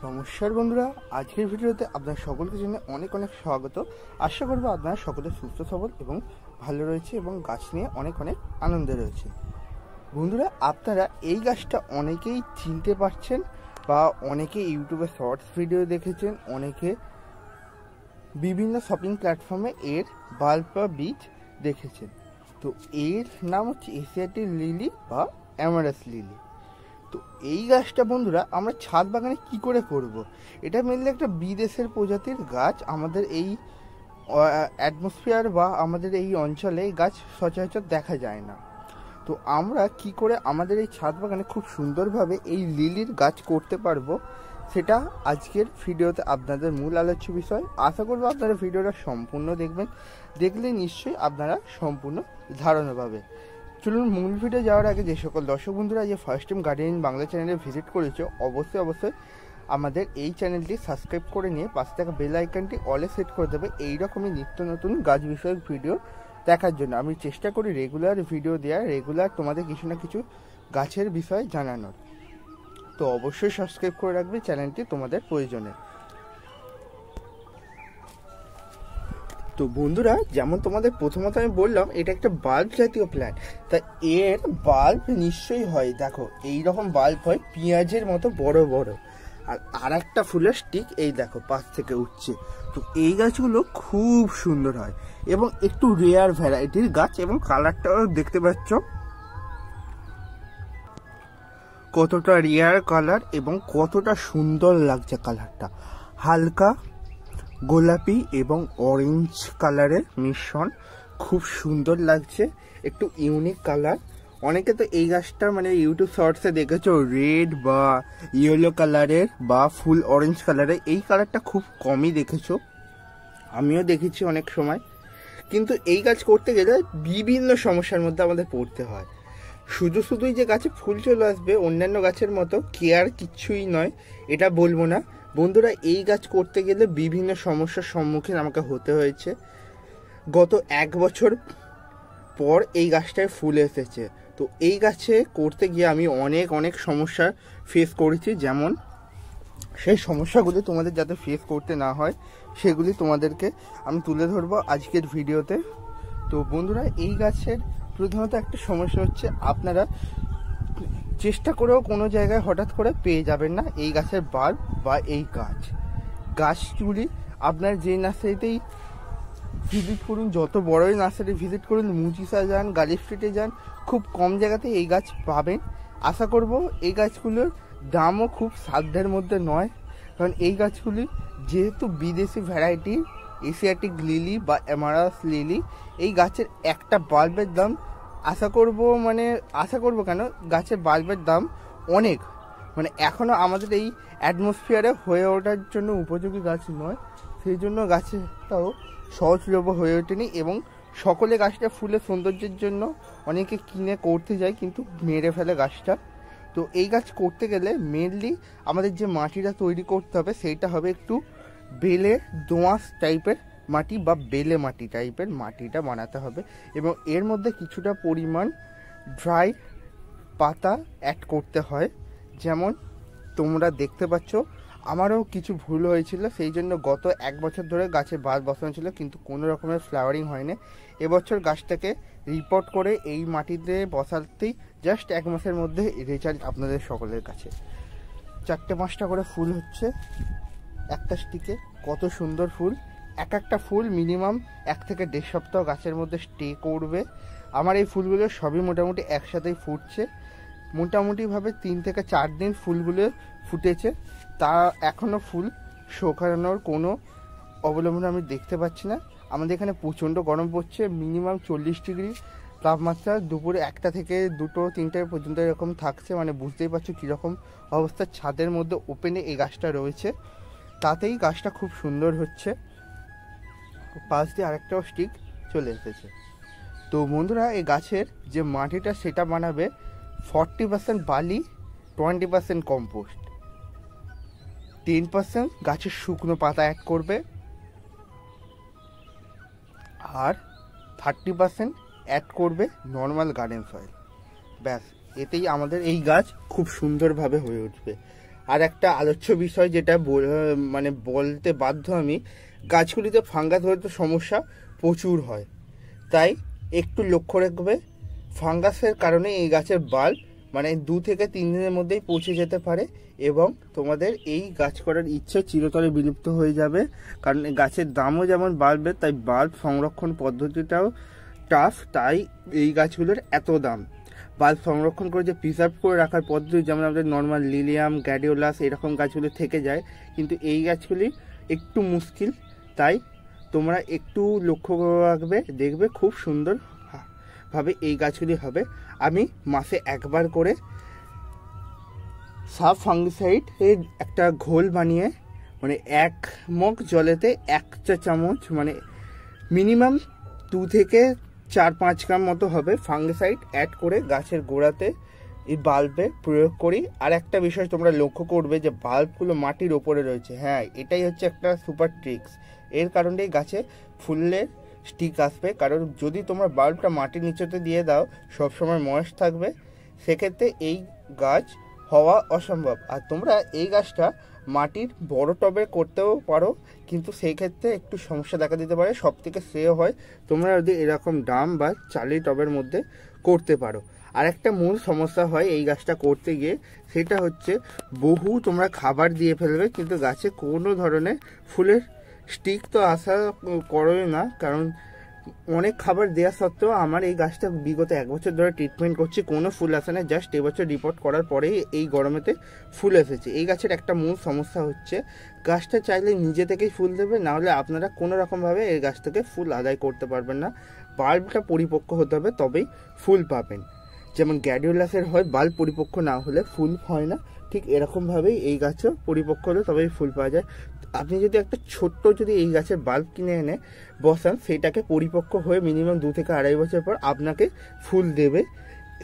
নমস্কার বন্ধুরা, আজকের ভিডিওতে আপনার সকলকে জন্য অনেক অনেক স্বাগত। আশা করব আপনারা সকলে সুস্থ সবল এবং ভালো রয়েছে এবং গাছ নিয়ে অনেক অনেক আনন্দে রয়েছে। বন্ধুরা, আপনারা এই গাছটা অনেকেই চিনতে পারছেন বা অনেকে ইউটিউবে শর্টস ভিডিও দেখেছেন, অনেকে বিভিন্ন শপিং প্ল্যাটফর্মে এর বাল্ব বা বীজ দেখেছেন। তো এর নাম হচ্ছে এশিয়াটিক লিলি বা অ্যামারাস লিলি। তো এই গাছটা বন্ধুরা আমরা ছাদ বাগানে কি করে করব। এটা মেনলি একটা বিদেশের প্রজাতির গাছ। আমাদের এই অ্যাটমসফিয়ার বা আমাদের এই অঞ্চলে এই গাছ সচরাচর দেখা যায় না। তো আমরা কি করে আমাদের এই ছাদ বাগানে খুব সুন্দরভাবে এই লিলির গাছ করতে পারবো, সেটা আজকের ভিডিওতে আপনাদের মূল আলোচ্য বিষয়। আশা করবো আপনারা ভিডিওটা সম্পূর্ণ দেখবেন, দেখলে নিশ্চয়ই আপনারা সম্পূর্ণ ধারণা পাবে। চলুন মূল ভিডিও যাওয়ার আগে যে সকল দর্শক বন্ধুরা যে ফার্স্ট টাইম গার্ডেনিং বাংলা চ্যানেলে ভিজিট করেছো, অবশ্যই আমাদের এই চ্যানেলটি সাবস্ক্রাইব করে নিয়ে পাশে থাকা বেল আইকনটি অলে সেট করে দেবে এইরকমই নিত্য নতুন গাছ বিষয়ক ভিডিও দেখার জন্য। আমি চেষ্টা করি রেগুলার ভিডিও দেওয়ার, রেগুলার তোমাদের কিছু না কিছু গাছের বিষয়ে জানানোর। তো অবশ্যই সাবস্ক্রাইব করে রাখবে চ্যানেলটি তোমাদের প্রয়োজনে। তো বন্ধুরা, যেমন তোমাদের প্রথমত আমি বললাম এটা একটা বাল্ব জাতীয় প্ল্যান্ট, তা এর বাল্ব নিশ্চয়ই হয়, দেখো এই রকম বাল্ব হয় পেঁয়াজের মতো বড় বড়। আর একটা ফুলের স্টিক এই দেখো পাশ থেকে উঠছে। তো এই গাছগুলো খুব সুন্দর হয় এবং একটু রেয়ার ভ্যারাইটির গাছ, এবং কালারটাও দেখতে পাচ্ছ কতটা রেয়ার কালার এবং কতটা সুন্দর লাগছে কালারটা। হালকা গোলাপি এবং অরেঞ্জ কালারের মিশ্রণ, খুব সুন্দর লাগছে, একটু ইউনিক কালার। অনেকে তো এই গাছটা মানে ইউটিউব শর্টসে দেখেছো রেড বা ইয়েলো কালারের বা ফুল অরেঞ্জ কালারের, এই কালারটা খুব কমই দেখেছো, আমিও দেখেছি অনেক সময়। কিন্তু এই গাছ করতে গেলে বিভিন্ন সমস্যার মধ্যে আমাদের পড়তে হয়। শুধুই যে গাছে ফুল চলে আসবে অন্যান্য গাছের মতো কেয়ার কিচ্ছুই নয়, এটা বলবো না বন্ধুরা। এই গাছ করতে গেলে বিভিন্ন সমস্যার সম্মুখীন আমাকে হতে হয়েছে। গত 1 বছর পর এই গাছটায় ফুল এসেছে। তো এই গাছে করতে গিয়ে আমি অনেক সমস্যা ফেস করেছি, যেমন সেই সমস্যাগুলি তোমাদের যাতে ফেস করতে না হয় সেগুলি তোমাদেরকে আমি তুলে ধরবো আজকের ভিডিওতে। তো বন্ধুরা, এই গাছের প্রধানত একটা সমস্যা হচ্ছে আপনারা চেষ্টা করেও কোনো জায়গায় হঠাৎ করে পেয়ে যাবেন না এই গাছের বাল্ব বা এই গাছগুলি। আপনার যে নার্সারিতেই ভিজিট করুন, যত বড়ই নার্সারি ভিজিট করুন, মুচিসা যান, গালি স্ট্রিটে যান, খুব কম জায়গাতে এই গাছ পাবেন। আশা করব এই গাছগুলোর দামও খুব সাধ্যের মধ্যে নয়, কারণ এই গাছগুলি যেহেতু বিদেশি ভ্যারাইটি এশিয়াটিক লিলি বা অ্যামারাস লিলি, এই গাছের একটা বাল্বের দাম আশা করব কেন গাছের বাল্বের দাম অনেক, মানে এখনও আমাদের এই অ্যাটমসফিয়ারে হয়ে ওঠার জন্য উপযোগী গাছ নয়, সেই জন্য গাছটাও সহজলভ্য হয়ে ওঠেনি। এবং সকলে গাছটা ফুলের সৌন্দর্যের জন্য অনেকে কিনে করতে যায় কিন্তু মেরে ফেলে গাছটা। তো এই গাছ করতে গেলে মেনলি আমাদের যে মাটিটা তৈরি করতে হবে সেইটা হবে একটু বেলে দোআঁশ টাইপের মাটি বা বেলে মাটি টাইপের মাটিটা বানাতে হবে, এবং এর মধ্যে কিছুটা পরিমাণ ড্রাই পাতা অ্যাড করতে হয়। যেমন তোমরা দেখতে পাচ্ছ আমারও কিছু ভুল হয়েছিল, সেই জন্য গত 1 বছর ধরে গাছে বাল্ব বসানো ছিল কিন্তু কোনো রকমের ফ্লাওয়ারিং হয়নি। এবছর গাছটাকে রিপোর্ট করে এই মাটিতে বসাতেই জাস্ট 1 মাসের মধ্যে রেজাল্ট আপনাদের সকলের কাছে। 4-5টা করে ফুল হচ্ছে একটা স্টিকে, কত সুন্দর ফুল। একটা ফুল মিনিমাম 1 থেকে 1.5 সপ্তাহ গাছের মধ্যে স্টে করবে। আমার এই ফুলগুলো সবই মোটামুটি একসাথেই ফুটছে, মোটামুটিভাবে 3 থেকে 4 দিন ফুলগুলো ফুটেছে, তা এখনও ফুল শুকানোর কোনো অবলম্বন আমি দেখতে পাচ্ছি না। আমাদের এখানে প্রচণ্ড গরম পড়ছে, মিনিমাম 40 ডিগ্রি তাপমাত্রা, দুপুরে 1টা থেকে 2-3টা পর্যন্ত এরকম থাকছে, মানে বুঝতেই পারছো কীরকম অবস্থা। ছাদের মধ্যে ওপেনে এই গাছটা রয়েছে, তাতেই গাছটা খুব সুন্দর হচ্ছে। পাশ দিয়ে আরেকটাও স্টিক চলে এসেছে। তো বন্ধুরা, এই গাছের যে মাটিটা সেটা বানাবে 40% বালি, 20% কম্পোস্ট, 10% গাছের শুকনো পাতা অ্যাড করবে, আর 30% অ্যাড করবে নর্মাল গার্ডেন সয়েল। ব্যাস, এতেই আমাদের এই গাছ খুব সুন্দরভাবে হয়ে উঠবে। আর একটা আলোচ্য বিষয় যেটা মানে বলতে বাধ্য আমি, গাছগুলিতে ফাঙ্গাস হয়তো সমস্যা প্রচুর হয়, তাই একটু লক্ষ্য রাখবে। ফাঙ্গাসের কারণে এই গাছের বাল্ব মানে 2 থেকে 3 দিনের মধ্যেই পৌঁছে যেতে পারে এবং তোমাদের এই গাছ করার ইচ্ছে চিরতরে বিলুপ্ত হয়ে যাবে। কারণ গাছের দামও যেমন বাড়বে, তাই বাল্ব সংরক্ষণ পদ্ধতিটাও টাফ, তাই এই গাছগুলোর এত দাম। বাল্ব সংরক্ষণ করে যে প্রিজার্ভ করে রাখার পদ্ধতি, যেমন আমাদের নর্মাল লিলিয়াম, গ্যাডিওলাস এরকম গাছগুলো থেকে যায়, কিন্তু এই গাছগুলি একটু মুশকিল, তাই তোমরা একটু লক্ষ্য করে রাখবে, দেখবে খুব সুন্দর ভাবে এই গাছগুলি হবে। আমি মাসে একবার করে সাব ফাঙ্গিসাইড এর একটা ঘোল বানিয়ে মানে 1 মগ জলেতে 1 চা চামচ মানে মিনিমাম 2 থেকে 4-5 গ্রাম মতো হবে ফাঙ্গিসাইড অ্যাড করে গাছের গোড়াতে এই বাল্বে প্রয়োগ করি। আর একটা বিষয় তোমরা লক্ষ্য করবে যে বাল্বগুলো মাটির ওপরে রয়েছে, হ্যাঁ এটাই হচ্ছে একটা সুপার ট্রিক্স। এর কারণেই গাছে ফুলের স্টিক আসবে, কারণ যদি তোমরা বাল্বটা মাটির নিচেতে দিয়ে দাও সবসময় ময়েস্ট থাকবে, সেক্ষেত্রে এই গাছ হওয়া অসম্ভব। আর তোমরা এই গাছটা মাটির বড় টবে করতেও পারো, কিন্তু সেই ক্ষেত্রে একটু সমস্যা দেখা দিতে পারে। সব থেকে শ্রেয় হয় তোমরা যদি এরকম ড্রাম বা চালি টবের মধ্যে করতে পারো। আর একটা মূল সমস্যা হয় এই গাছটা করতে গিয়ে, সেটা হচ্ছে বহু তোমরা খাবার দিয়ে ফেলবে কিন্তু গাছে কোনো ধরনের ফুলের স্টিক তো আশা করোই না, কারণ অনেক খাবার দেওয়া সত্ত্বেও আমার এই গাছটা বিগত 1 বছর ধরে ট্রিটমেন্ট করছি, কোনো ফুল আসে না। জাস্ট এবছর রিপোর্ট করার পরেই এই গরমেতে ফুল এসেছে। এই গাছের একটা মূল সমস্যা হচ্ছে গাছটা চাইলে নিজে থেকেই ফুল দেবে, না হলে আপনারা কোনো রকমভাবে এই গাছ থেকে ফুল আদায় করতে পারবেন না। বাল্বটা পরিপক্ক হতে হবে তবেই ফুল পাবেন। যেমন গ্যাডিওলাসের হয় বাল্ব পরিপক্ক না হলে ফুল হয় না, ঠিক এরকমভাবেই এই গাছও পরিপক্ক হলে তবেই ফুল পাওয়া যায়। আপনি যদি একটা ছোট্ট যদি এই গাছের বাল্ব কিনে এনে বসান, সেটাকে পরিপক্ক হয়ে মিনিমাম 2 থেকে 2.5 বছর পর আপনাকে ফুল দেবে,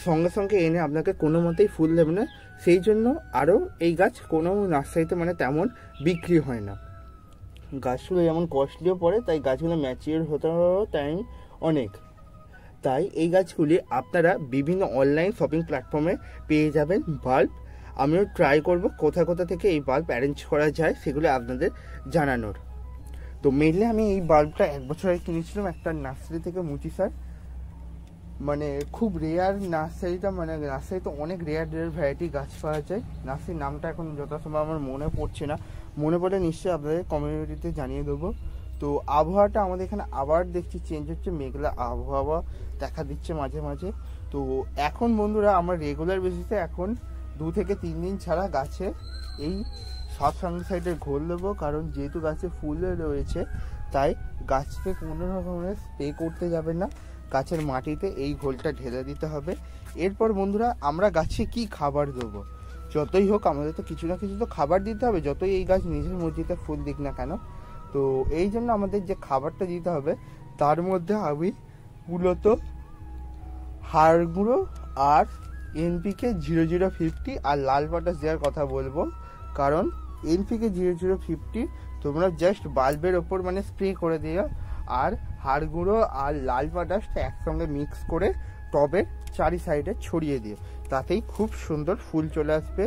সঙ্গে সঙ্গে এনে আপনাকে কোনো মতেই ফুল দেবে না। সেই জন্য আরও এই গাছ কোনো নার্সারিতে মানে তেমন বিক্রি হয় না। গাছগুলো যেমন কস্টলিও পড়ে, তাই গাছগুলো ম্যাচিওর হতে টাইম অনেক, তাই এই গাছগুলি আপনারা বিভিন্ন অনলাইন শপিং প্ল্যাটফর্মে পেয়ে যাবেন বাল্ব। আমিও ট্রাই করব কোথা কোথা থেকে এই বাল্ব অ্যারেঞ্জ করা যায় সেগুলো আপনাদের জানানোর। তো মেনলি আমি এই বাল্বটা 1 বছর আগে কিনেছিলাম একটা নার্সারি থেকে, মুচি স্যার, মানে খুব রেয়ার নার্সারিটা, মানে নার্সারিতে অনেক রেয়ার ভ্যারাইটি গাছ পাওয়া যায়। নার্সারির নামটা এখন যথাসম্ভব আমার মনে পড়ছে না, মনে পড়লে নিশ্চয়ই আপনাদের কমিউনিটিতে জানিয়ে দেবো। তো আবহাওয়াটা আমাদের এখানে আবার দেখছি চেঞ্জ হচ্ছে, মেঘলা আবহাওয়া দেখা দিচ্ছে মাঝে মাঝে। তো এখন বন্ধুরা আমরা রেগুলার বেসিসে এখন 2 থেকে 3 দিন ছাড়া গাছে এই সাব ফাঙ্গিসাইডের ঘোল দেবো, কারণ যেহেতু গাছে ফুল রয়েছে তাই গাছকে কোনো রকমের স্প্রে করতে যাবে না, গাছের মাটিতে এই ঘোলটা ঢেলে দিতে হবে। এরপর বন্ধুরা আমরা গাছে কি খাবার দেবো, যতই হোক আমাদের তো কিছু না কিছু তো খাবার দিতে হবে, যতই এই গাছ নিজের মর্জিতে ফুল দিক না কেন। তো এই জন্য আমাদের যে খাবারটা দিতে হবে তার মধ্যে আমি মূলত হাড় গুঁড়ো আর NPK 0050 আর লাল পটাশ দেওয়ার কথা বলবো, কারণ NPK 0050 তোমরা জাস্ট বাল্বের ওপর মানে স্প্রে করে দিও, আর হাড় গুঁড়ো আর লাল পটাশটা একসঙ্গে মিক্স করে টবের চারি সাইডে ছড়িয়ে দিও, তাতেই খুব সুন্দর ফুল চলে আসবে।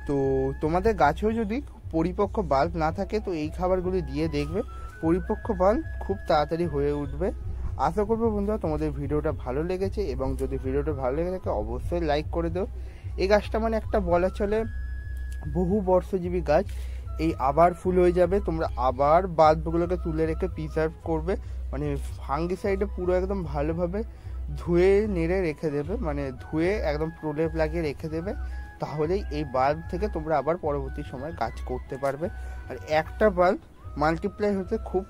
তো তোমাদের গাছেও যদি পরিপক্ক বাল্ব না থাকে তো এই খাবারগুলি দিয়ে দেখবে পরিপক্ক বাল্ব খুব তাড়াতাড়ি হয়ে উঠবে। আশা করবো বন্ধুরা তোমাদের ভিডিওটা ভালো লেগেছে, এবং যদি ভিডিওটা ভালো লেগে থাকে অবশ্যই লাইক করে দাও। এই গাছটা মানে একটা বলা চলে বহু বর্ষজীবী গাছ, এই আবার ফুল হয়ে যাবে, তোমরা আবার বাল্বগুলোকে তুলে রেখে প্রিজার্ভ করবে, মানে ফাঙ্গিসাইডে পুরো একদম ভালোভাবে ধুয়ে নেড়ে রেখে দেবে, মানে ধুয়ে একদম প্রলেপ লাগিয়ে রেখে দেবে, তাহলেই এই বাল্ব থেকে তোমরা আবার পরবর্তী সময় গাছ করতে পারবে। আর একটা বাল্ব মাল্টিপ্লাই হতে খুব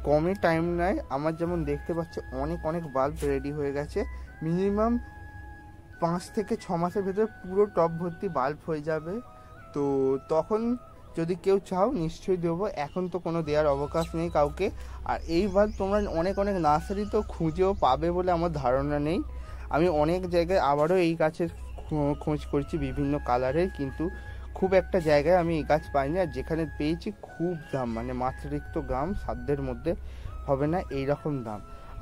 কমই টাইম নেয়, আমার যেমন দেখতে পাচ্ছি অনেক অনেক বাল্ব রেডি হয়ে গেছে, মিনিমাম 5 থেকে 6 মাসের ভেতরে পুরো টব ভর্তি বাল্ব হয়ে যাবে। তো তখন যদি কেউ চাও নিশ্চয়ই দেবো, এখন তো কোনো দেওয়ার অবকাশ নেই কাউকে। আর এই বাল্ব তোমরা অনেক অনেক নার্সারি তো খুঁজেও পাবে বলে আমার ধারণা নেই, আমি অনেক জায়গায় আবারও এই গাছের খোঁজ করছি বিভিন্ন কালারের, কিন্তু খুব একটা জায়গায় আমি এই গাছ পাইনি, আর যেখানে পেয়েছি খুব দাম, মানে মাত্রাতিরিক্ত দাম, সাধ্যের মধ্যে হবে না এই রকম দাম।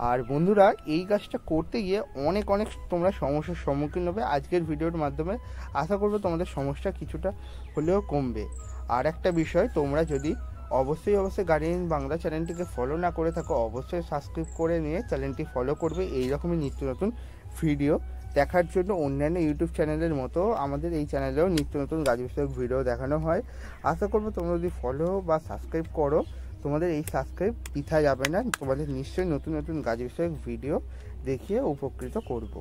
আর বন্ধুরা, এই কাজটা করতে গিয়ে অনেক তোমরা সমস্যার সম্মুখীন হবে। আজকের ভিডিওর মাধ্যমে আশা করবো তোমাদের সমস্যা কিছুটা হলেও কমবে। আর একটা বিষয়, তোমরা যদি অবশ্যই গার্ডেনিং বাংলা চ্যানেলটিকে ফলো না করে থাকো, অবশ্যই সাবস্ক্রাইব করে নিয়ে চ্যানেলটি ফলো করবে। এই রকমই নিত্য নতুন ভিডিও দেখার জন্য অন্যান্য ইউটিউব চ্যানেলের মতো আমাদের এই চ্যানেলেও নিত্য নতুন গাছ বিষয়ক ভিডিও দেখানো হয়। আশা করবো তোমরা যদি ফলো বা সাবস্ক্রাইব করো, তোমাদের এই সাবস্ক্রাইব বৃথা যাবে না, তোমাদের নিশ্চয়ই নতুন গাছ বিষয়ক ভিডিও দেখিয়ে উপকৃত করব।